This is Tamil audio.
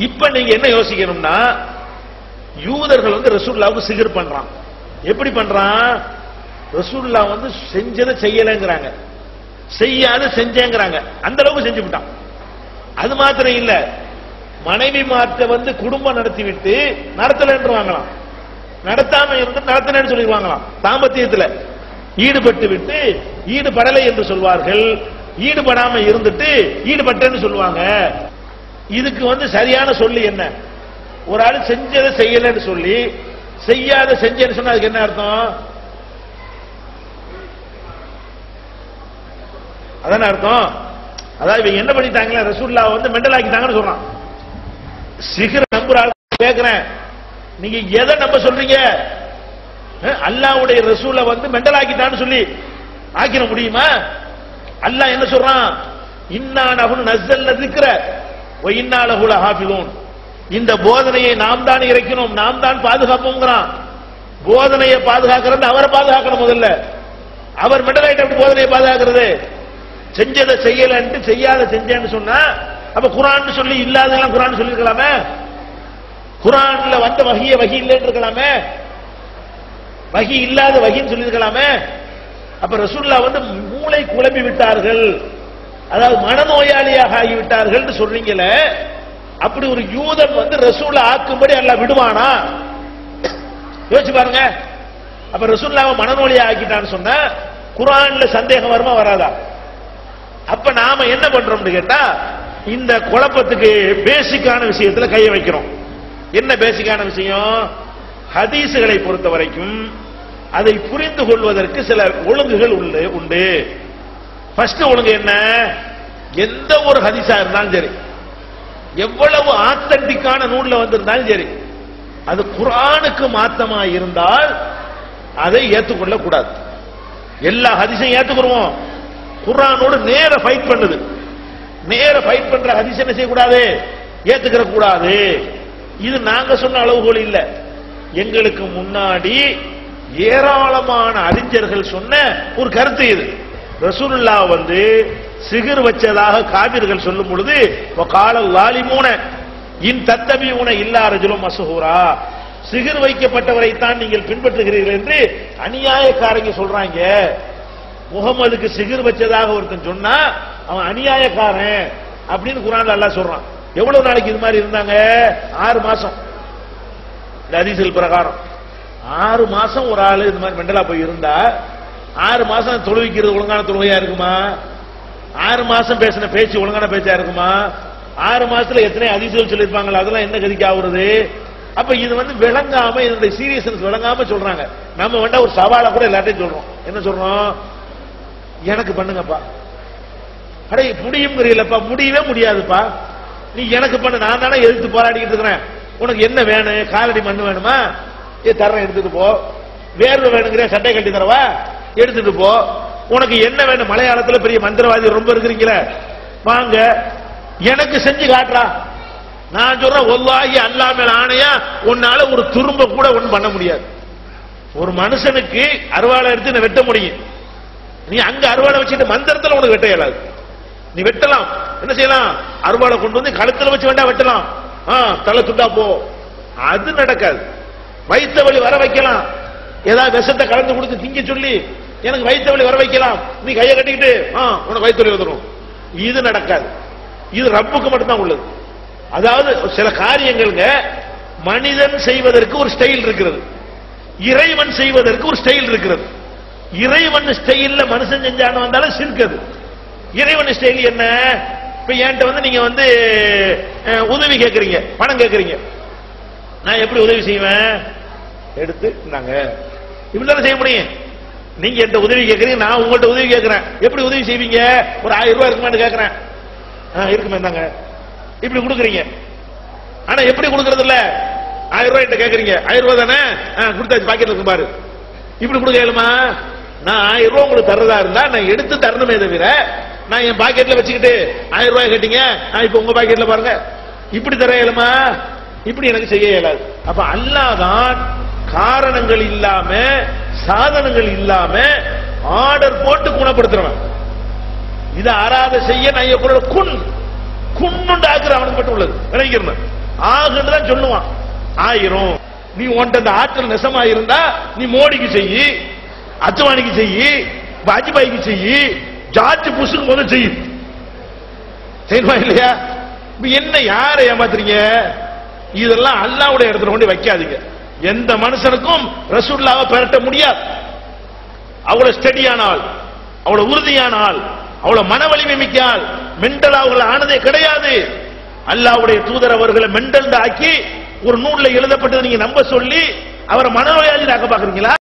இப்ப நீங்க என்ன யோசிக்கணும்னா, யூதர்கள் வந்து ரசூலுல்லாஹ்வுக்கு சிகிர் பண்றான். எப்படி பண்றான்? ரசூலுல்லாஹ் வந்து செஞ்சதை செய்யலைங்கிறாங்க, செய்யாத செஞ்சேங்கிறாங்க. அந்த அளவுக்கு செஞ்சு விட்டான். அது மாத்திரம் இல்ல, மனைவி மாற்ற வந்து குடும்பம் நடத்திவிட்டு நடத்தலன்னு வாங்கலாம், நடத்தாம இருந்து நடத்தினு சொல்லிடுவாங்களாம். தாம்பத்தியத்துல ஈடுபட்டு விட்டு ஈடுபடலை என்று சொல்வார்கள், ஈடுபடாம இருந்துட்டு ஈடுபட்டேன்னு சொல்லுவாங்க. இதுக்கு வந்து சரியான சொல்லி என்ன? ஒரு ஆள் செஞ்சதை செய்யலன்னு சொல்லி செய்யாத செஞ்சேன்னு சொன்னா அதுக்கு என்ன அர்த்தம்? அதான அர்த்தம். அதாவது இவங்க என்ன பண்ணிட்டாங்களே, ரசூலுல்லாஹ் வந்து மெண்டல் ஆக்கிட்டாங்கன்னு சொல்றான். சிகர் நம்புற ஆள் கேட்கிறேன், நீங்க எதை நம்ப சொல்றீங்க? அல்லாஹ்வுடைய ரசூலை வந்து மெண்டல் ஆக்கிட்டான்னு சொல்லி ஆக்கிட முடியுமா? அல்லாஹ் என்ன சொல்றான்? இன்னா நஹ்னு நஸல்னா ذிக்ர வ இன்னா லஹு லஹாஃபிலூன். இந்த போதனையை நாம் தான் இறக்கினோம், நாம் தான் பாதுகாப்போம்ங்கறான். போதனையை பாதுகாக்கிறது அவரை பாதுகாக்கணும். முதல்ல அவர் மெண்டல் ஆயிட்ட அப்படி போதனையை பாதுகாக்கிறது. செஞ்சதை செய்யலன்ட்டு செய்யாத செஞ்சேன்னு சொன்னா அப்ப குர்ஆன் சொல்லி இல்லாதெல்லாம் குர்ஆன் சொல்லி இருக்கலாமே, குர்ஆன்ல வந்த வஹிய வஹி இல்லன்னு இருக்கலாமே, வஹி இல்லாத வஹின்னு சொல்லி இருக்கலாமே. அப்ப ரசூலுல்லாஹ் வந்து மூளை குழம்பி விட்டார்கள், அதாவது மனநோயாளியாக ஆகிவிட்டார்கள் சொல்றீங்களே, அப்படி ஒரு யூதன் வந்து ரசூலை ஆக்கும்படி அல்லாஹ் விடுவானா? யோசிச்சு பாருங்க. அப்ப ரசூலுல்லாஹ் மனநோயாளி ஆக்கிட்டான்னு சொன்னா குர்ஆன்ல சந்தேகம் வருமா வராதா? அப்ப நாம என்ன பண்றோம்னு கேட்டா, இந்த குழப்பத்துக்கு பேசிக்கான விஷயத்துல கைய வைக்கிறோம். என்ன பேசிக்கான விஷயம்? ஹதீசுகளை பொறுத்த வரைக்கும் அதை புரிந்து கொள்வதற்கு சில ஒழுங்குகள் உண்டு. ஃபர்ஸ்ட் ஒழுங்கு என்ன? எந்த ஒரு ஹதீஸா இருந்தாலும் சரி, எவ்வளவு ஆத்தன்டிக்கான நூல்ல வந்திருந்தாலும் சரி, அது குர்ஆனுக்கு மாத்தமா இருந்தால் அதை ஏற்றுக்கொள்ள கூடாது. எல்லா ஹதீஸையும் ஏற்றுக்கிறோம். குர்ஆனோடு நேர ஃபைட் பண்ணுது, நேர ஃபைட் பண்ற ஹதீஸ் என்ன செய்யக்கூடாது? ஏத்துக்கிற கூடாது. இது நாங்க சொன்ன அளவுகோல் இல்ல, எங்களுக்கு முன்னாடி ஏராளமான அறிஞர்கள் சொன்ன ஒரு கருத்து இது. ரசூலுல்லாஹ் வந்து சிகிர் வச்சதாக காபிர்கள் சொல்லும் பொழுது வகாலல் ஸாலிமூன இன் தத்தபியூன இல்லா ரஜுலும் மஸ்ஹூரா, சிகிர் வைக்கப்பட்டவரை தான் நீங்கள் பின்பற்றுகிறீர்கள் என்று அநியாயக்காரங்க சொல்றாங்க. முகமதுக்கு சிகிர் வச்சதாக ஒருத்தன் சொன்னா அவன் அநியாயக்காரன் அப்படின்னு குர்ஆன்ல அல்லாஹ் சொல்றான். எவ்வளவு நாளைக்கு இது மாதிரி இருந்தாங்க? 6 மாசம். இந்த ஹதீஸ்கள் பிரகாரம் 6 மாசம் ஒரு ஆளு இது மாதிரி மெண்டலா போய் இருந்தா 6 மாசம் தொழுவிக்கிறது ஒழுங்கான தொழுகையா இருக்குமா? 6 மாசம் பேசின பேச்சு ஒழுங்கான பேச்சா இருக்குமா? 6 மாசத்துல எத்தனை ஹதீஸ்கள் சொல்லிருப்பாங்களா? அதெல்லாம் என்ன கதிக்கு ஆகுறது? அப்ப இது வந்து விளங்காம, இதனுடைய சீரியஸ்னஸ் விளங்காம சொல்றாங்க. நம்ம வேண்டா ஒரு சவாலை கூட எல்லாத்தையும் சொல்றோம். என்ன சொல்றோம்? எனக்கு பண்ணுங்கப்பா. அடே முடியுங்கிறீங்களப்பா, முடியவே முடியாதுப்பா. நீ எனக்கு பண்ணு, நான் தானே எதிர்த்து போராடிக்கிட்டு இருக்கிறேன். உனக்கு என்ன வேணும்? காலடி மண்ணு வேணுமா? தர்றேன், எடுத்துட்டு போ. வேர்வை வேணுங்கிற சட்டை கட்டி தரவா? எடுத்துட்டு போ. உனக்கு என்ன வேணும்? மலையாளத்துல பெரிய மந்திரவாதி ரொம்ப இருக்கிறீங்களே, வாங்க எனக்கு செஞ்சு காட்டுறா. நான் சொல்றேன், வல்லாஹி அல்லாஹ் மேல ஆணையா உன்னால ஒரு துரும்ப கூட ஒண்ணும் பண்ண முடியாது. ஒரு மனுஷனுக்கு அருவாளை எடுத்து நான் வெட்ட முடியும், நீ அங்க அருவாளை வச்சுட்டு மந்திரத்துல உனக்கு வெட்ட இயலாது. நீ வெட்டலாம், என்ன செய்யலாம்? அருவாளை கொண்டு வந்து கழுத்துல வச்சு வேண்டாம் வெட்டலாம், தலை துண்டா போ. அது நடக்காது. வயிற்று வலி வர வைக்கலாம், ஏதாவது விஷத்தை கலந்து கொடுத்து திங்க சொல்லி எனக்கு வயிற்று வலி வர வைக்கலாம், நீ கையை கட்டிக்கிட்டு உனக்கு வயிற்று வலி வந்துடும். இது நடக்காது. இது ரப்புக்கு மட்டும்தான் உள்ளது. அதாவது சில காரியங்கள்ங்க மனிதன் செய்வதற்கு ஒரு ஸ்டைல் இருக்கிறது, இறைவன் செய்வதற்கு ஒரு ஸ்டைல் இருக்கிறது. இறைவன் ஸ்டைல்ல மனுஷன் செஞ்சான்னு வந்தாலும் சிரிக்கிறது. இறைவன் ஸ்டைல் என்ன? இப்ப என்கிட்ட வந்து நீங்க வந்து உதவி கேட்கறீங்க, பணம் கேட்கறீங்க, நான் எப்படி உதவி செய்வேன்? எடுத்து நாங்க இப்படிதானே செய்ய முடியும். நீங்க என்கிட்ட உதவி கேட்கறீங்க, நான் உங்கள்கிட்ட உதவி கேட்கிறேன். எப்படி உதவி செய்வீங்க? ஒரு 1000 ரூபாய் இருக்குமான்னு கேட்கிறேன். இருக்குமே தாங்க, இப்படி கொடுக்குறீங்க. ஆனா எப்படி கொடுக்கறது இல்ல, 1000 ரூபாய் கேட்கறீங்க, 1000 ரூபாய் தானே கொடுத்தாச்சு, பாக்கெட்ல இருக்கும் பாரு, இப்படி கொடுக்க இயலுமா? நான் 1000 ரூபாய் உங்களுக்கு தர்றதா இருந்தா நான் எடுத்து தரணுமே தவிர நான் என் பாக்கெட்ல வச்சுக்கிட்டு 1000 ரூபாய் கேட்டீங்க, இப்ப உங்க பாக்கெட்ல பாருங்க, இப்படி தர இயலுமா? இப்படி எனக்கு செய்ய இயலாது. அப்ப அல்லாஹ் தான் காரணங்கள் இல்லாம சாதனங்கள் இல்லாம ஆர்டர் போட்டு குணப்படுத்துறவன். இதை ஆராத செய்ய நான் குன் குன்னுண்டு ஆக்குற அவனுக்கு மட்டும் உள்ளது. விளங்கிக்கிறேன். ஆகுன்னு தான் சொல்லுவான். ஆயிரும். நீ உன்ட்ட அந்த ஆற்றல் நெசமா இருந்தா நீ மோடிக்கு செய்யி, அத்வானிக்கு செய்யி, வாஜ்பாய்க்கு செய்யி, ஜார்ஜ் புஷ்க்கு முதல்ல செய்யி. தெரியுமா இல்லையா? என்ன யாரை ஏமாத்துறீங்க? இதெல்லாம் அல்லாஹ்வுடைய இடத்துல கொண்டு வைக்காதீங்க. எந்த மனுஷனுக்கும் ரசூலுல்லாஹ்வை பெறட்ட முடியாது. அவ்வளவு ஸ்டடியான ஆள், அவ்வளவு உறுதியான ஆள், அவ்வளவு மன வலிமை மிக்க ஆள். மெண்டல் அவர்கள் ஆனதே கிடையாது. அல்லாஹ்வுடைய தூதர் அவர்களை மெண்டல் ஆக்கி ஒரு நூல்ல எழுதப்பட்டதை நீங்க நம்ப சொல்லி அவரை மனநோயாளி ஆக்க பாக்குறீங்களா?